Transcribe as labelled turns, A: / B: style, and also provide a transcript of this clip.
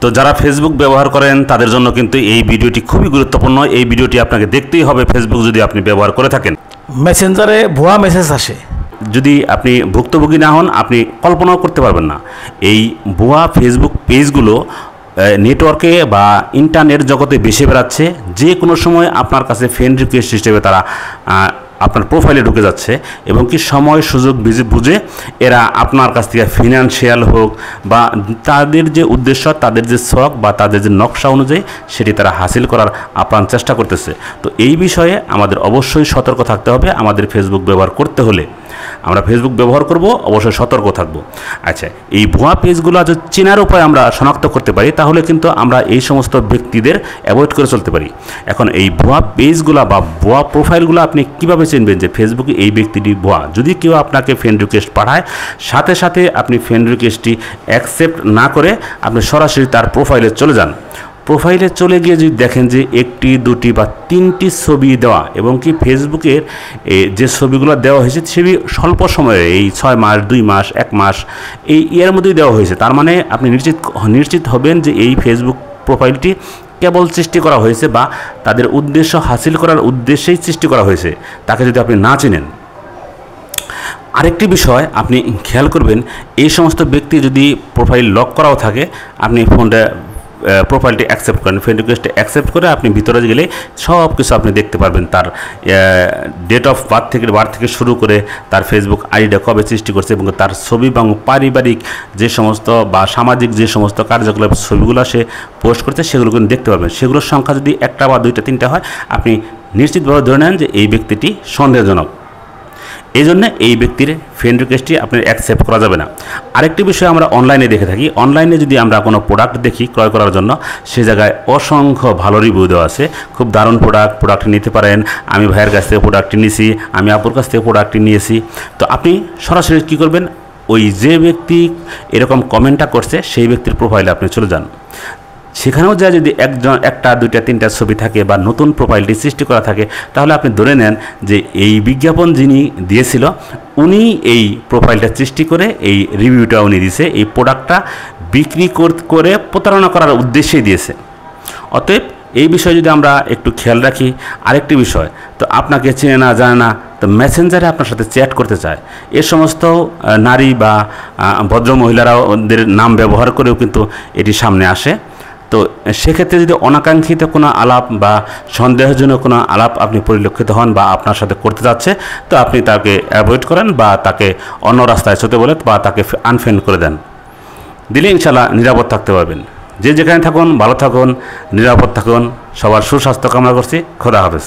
A: তো যারা ফেসবুক ব্যবহার করেন তাদের জন্য কিন্তু এই ভিডিওটি খুবই গুরুত্বপূর্ণ। এই ভিডিওটি আপনাকে দেখতেই হবে ফেসবুক যদি আপনি ব্যবহার করে থাকেন।
B: মেসেঞ্জারে ভুয়া মেসেজ আসে,
A: যদি আপনি ভুক্তভোগী না হন আপনি কল্পনাও করতে পারবেন না। এই ভুয়া ফেসবুক পেজগুলো নেটওয়ার্কে বা ইন্টারনেট জগতে বেশি বেড়াচ্ছে। যে কোনো সময় আপনার কাছে ফ্রেন্ড রিকোয়েস্ট হিসেবে তারা আপনার প্রোফাইলে ঢুকে যাচ্ছে এবং কি সময় সুযোগ বুঝে এরা আপনার কাছ থেকে ফিনান্সিয়াল হোক বা তাদের যে উদ্দেশ্য, তাদের যে শখ বা তাদের যে নকশা অনুযায়ী সেটি তারা হাসিল করার আপ্রাণ চেষ্টা করতেছে। তো এই বিষয়ে আমাদের অবশ্যই সতর্ক থাকতে হবে। আমাদের ফেসবুক ব্যবহার করতে হলে আমরা ফেসবুক ব্যবহার করব, অবশ্যই সতর্ক থাকব। আচ্ছা, এই ভুয়া পেজগুলো যদি চেনার উপায় আমরা শনাক্ত করতে পারি তাহলে কিন্তু আমরা এই সমস্ত ব্যক্তিদের অ্যাভয়েড করে চলতে পারি। এখন এই ভুয়া পেজগুলো বা ভুয়া প্রোফাইলগুলো আপনি কীভাবে চিনবেন যে ফেসবুকে এই ব্যক্তিটি ভুয়া? যদি কেউ আপনাকে ফ্রেন্ড রিকোয়েস্ট পাঠায়, সাথে সাথে আপনি ফ্রেন্ড রিকোয়েস্টটি অ্যাকসেপ্ট না করে আপনি সরাসরি তার প্রোফাইলে চলে যান। প্রোফাইলে চলে গিয়ে যদি দেখেন যে একটি, দুটি বা তিনটি ছবি দেওয়া এবং কি ফেসবুকের যে ছবিগুলো দেওয়া হয়েছে সেটি স্বল্প সময়ে, এই 6 মাস, 2 মাস, 1 মাস এই এর মধ্যেই দেওয়া হয়েছে, তার মানে আপনি নিশ্চিত হবেন যে এই ফেসবুক প্রোফাইলটি কেবল সৃষ্টি করা হয়েছে বা তাদের উদ্দেশ্য হাসিল করার উদ্দেশ্যেই সৃষ্টি করা হয়েছে, তাকে যদি আপনি না চিনেন। আরেকটি বিষয় আপনি খেয়াল করবেন, এই সমস্ত ব্যক্তি যদি প্রোফাইল লক করাও থাকে, আপনি ফোনটা প্রোফাইলটি অ্যাকসেপ্ট করেন, ফ্রেন্ড রিকোয়েস্টে অ্যাকসেপ্ট করে আপনি ভিতরে গেলে সব কিছু আপনি দেখতে পারবেন। তার ডেট অফ বার্থ থেকে শুরু করে তার ফেসবুক আইডিটা কবে সৃষ্টি করছে এবং তার ছবি এবং পারিবারিক যে সমস্ত বা সামাজিক যে সমস্ত কার্যকলাপ ছবিগুলো সে পোস্ট করছে সেগুলো কিন্তু দেখতে পারবেন। সেগুলোর সংখ্যা যদি 1টা বা 2টা 3টা হয় আপনি নিশ্চিতভাবে ধরে নেন যে এই ব্যক্তিটি সন্দেহজনক। এই জন্য এই ব্যক্তির ফ্রেন্ড রিকোয়েস্টটি আপনার অ্যাকসেপ্ট করা যাবে না। আরেকটি বিষয় আমরা অনলাইনে দেখে থাকি, অনলাইনে যদি আমরা কোনো প্রোডাক্ট দেখি ক্রয় করার জন্য, সে জায়গায় অসংখ্য ভালো রিভিউ দেওয়া আছে, খুব দারুণ প্রোডাক্ট নিতে পারেন, আমি ভাইয়ের কাছ থেকে প্রোডাক্টটি নিয়েছি, আমি আপুর কাছ থেকে প্রোডাক্টটি নিয়েছি। তো আপনি সরাসরি কী করবেন, ওই যে ব্যক্তি এরকম কমেন্টটা করছে সেই ব্যক্তির প্রোফাইলে আপনি চলে যান। সেখানেও যা যদি 1টা, 2টা, 3টা ছবি থাকে বা নতুন প্রোফাইলটি সৃষ্টি করা থাকে তাহলে আপনি ধরে নেন যে এই বিজ্ঞাপন যিনি দিয়েছিল উনি এই প্রোফাইলটা সৃষ্টি করে এই রিভিউটা উনি দিয়েছে, এই প্রোডাক্টটা বিক্রি করে প্রতারণা করার উদ্দেশ্যেই দিয়েছে। অতএব এই বিষয়ে যদি আমরা একটু খেয়াল রাখি। আরেকটি বিষয়, তো আপনাকে চেনে না, জানে না, তো মেসেঞ্জারে আপনার সাথে চ্যাট করতে চায়, এ সমস্ত নারী বা ভদ্র মহিলারাও ওদের নাম ব্যবহার করেও কিন্তু এটি সামনে আসে। তো সেক্ষেত্রে যদি অনাকাঙ্ক্ষিত কোনো আলাপ বা সন্দেহজনক কোনো আলাপ আপনি পরিলক্ষিত হন বা আপনার সাথে করতে যাচ্ছে, তো আপনি তাকে অ্যাভয়েড করেন বা তাকে অন্য রাস্তায় চলতে বলেন বা তাকে আনফ্রেন্ড করে দেন। দিলে ইনশাল্লাহ নিরাপদ থাকতে পারবেন। যে যেখানে থাকুন ভালো থাকুন, নিরাপদ থাকুন। সবার সুস্বাস্থ্য কামনা করছি। খোদা হাফেজ।